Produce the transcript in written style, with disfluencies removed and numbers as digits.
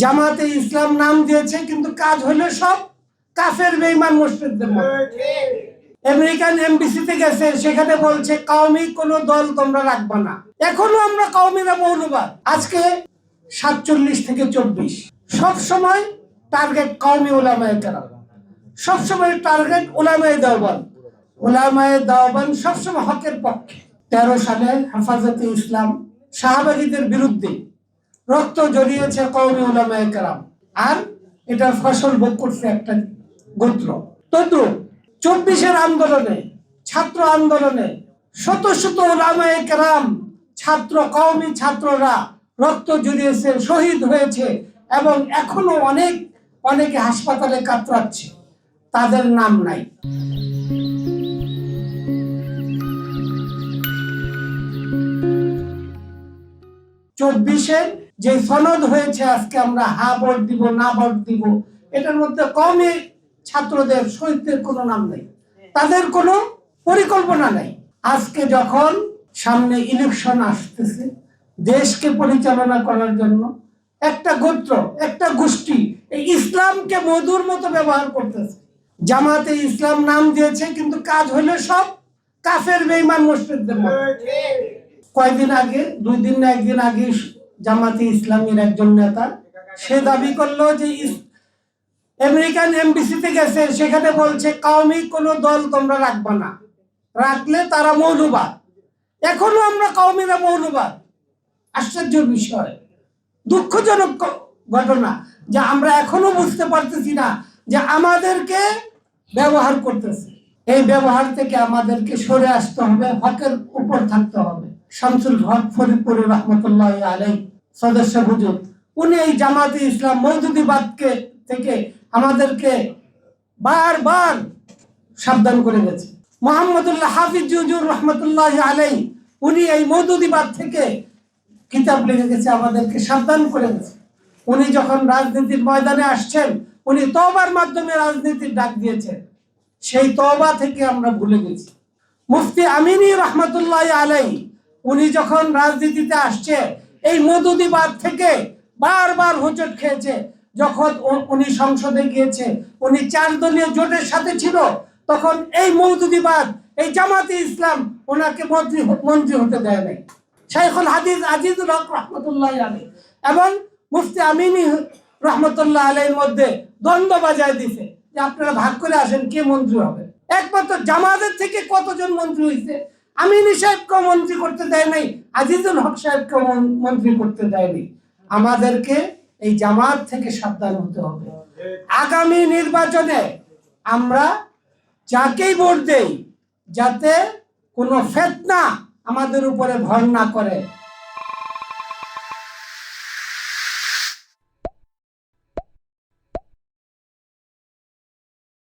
জামাতে ইসলাম নাম দিয়েছে, কিন্তু কাজ হলো সব কাফের বেঈমান মুশরিকদের মতো। আমেরিকান এমবিসিতে গেছে, সেখানে বলছে কওমি কোনো দল তোমরা রাখবা না। এখনো আমরা কওমিরা মৌলবাদ। আজকে 47 থেকে 24 সব সময় টার্গেট কওমি উলামায়ে কেরাম, সব সময় টার্গেট উলামায়ে দেওবন্দ। উলামায়ে দেওবন্দ সবসময় হকের পক্ষে। 13 সালে হেফাজতে ইসলাম শাহবাগীদের বিরুদ্ধে রক্ত জড়িয়েছে কওমি উলামায়ে কেরাম, আর এটার ফসল ভোগ করছে একটা গোত্র। তদ্রুপ 24-এর আন্দোলনে, ছাত্র আন্দোলনে শত শত উলামায়ে কেরাম, ছাত্র কওমি ছাত্ররা রক্ত জড়িয়েছে, শহীদ হয়েছে, এবং এখনো অনেকে হাসপাতালে কাতরাচ্ছে, তাদের নাম নাই। চব্বিশের যে সনদ হয়েছে, আজকে আমরা হা ভোট দিব না ভোট দিব, এটার মধ্যে কওমি ছাত্রদের শহীদদের কোনো নাম নেই, তাদের কোনো পরিকল্পনা নেই। আজকে যখন সামনে ইলেকশন আসতেছে, দেশকে পরিচালনা করার জন্য একটা গোত্র, একটা গোষ্ঠী এই ইসলামকে মধুর মতো ব্যবহার করতেছে। জামাতে ইসলাম নাম দিয়েছে, কিন্তু কাজ হলো সব কাফের বেঈমান মুশরিকদের মতো। কয়েকদিন আগে, 2 দিন না 1 দিন আগে, জামাতে ইসলামের একজন নেতা সে দাবি করলো যে আমেরিকান এমবিসিতে গেছে, সেখানে বলছে কওমি কোনো দল তোমরা রাখবা না, রাখলে তারা মৌলবাদ। এখনো আমরা কওমিরা মৌলবাদ। আশ্চর্যের বিষয়, দুঃখজনক ঘটনা যে আমরা এখনো বুঝতে পারতেছি না যে আমাদেরকে ব্যবহার করতেছে। এই ব্যবহার থেকে আমাদেরকে সরে আসতে হবে, হকের উপর থাকতে হবে। শামসুল হক ফরিদপুরি রহমতুল্লাহ আলাইহি সদস্য হুজুর, উনি এই জামাতে ইসলাম মওদুদিবাদকে থেকে আমাদেরকে বারবার সাবধান করে গেছে। মোহাম্মদুল্লাহ হাফিজ হুজুর রহমতুল্লাহ আলাইহি, উনি এই মওদুদিবাদ থেকে কিতাব লিখে গেছে, আমাদেরকে সাবধান করে গেছে। উনি যখন রাজনীতির ময়দানে আসছেন, উনি তওবার মাধ্যমে রাজনীতির ডাক দিয়েছেন, সেই তওবা থেকে আমরা ভুলে গেছি। মুফতি আমিনী রহমতুল্লাহ আলাইহি, উনি যখন রাজনীতিতে আসছে, এই মওদুদিবাদ থেকে বারবার হোঁচট খেয়েছে। যখন উনি সংসদে গিয়েছে, উনি 4 দলীয় জোটের সাথে ছিল, তখন এই মওদুদিবাদ, এই জামাতে ইসলাম ওনাকে মন্ত্রী হতে দেয় নাই। শাইখুল হাদিস আজিজুল হক রহমতুল্লাহ আলাইহি এবং মুফতি আমিনী রহমতুল্লাহ আলাইহির মধ্যে দ্বন্দ্ব বাজায় দিছে যে আপনারা ভাগ করে আসেন, কে মন্ত্রী হবে। একমাত্র জামাতের থেকে কতজন মন্ত্রী হয়েছে, আমিনী সাহেবকে মন্ত্রী করতে দেয় নাই, আজিজুল হক সাহেবকে মন্ত্রী করতে দেয়নি। আমাদেরকে এই জামাত থেকে সাবধান হতে হবে। আগামী নির্বাচনে আমরা যাকেই ভোট দেই, যাতে কোনো ফিতনা আমাদের উপরে ভর না করে।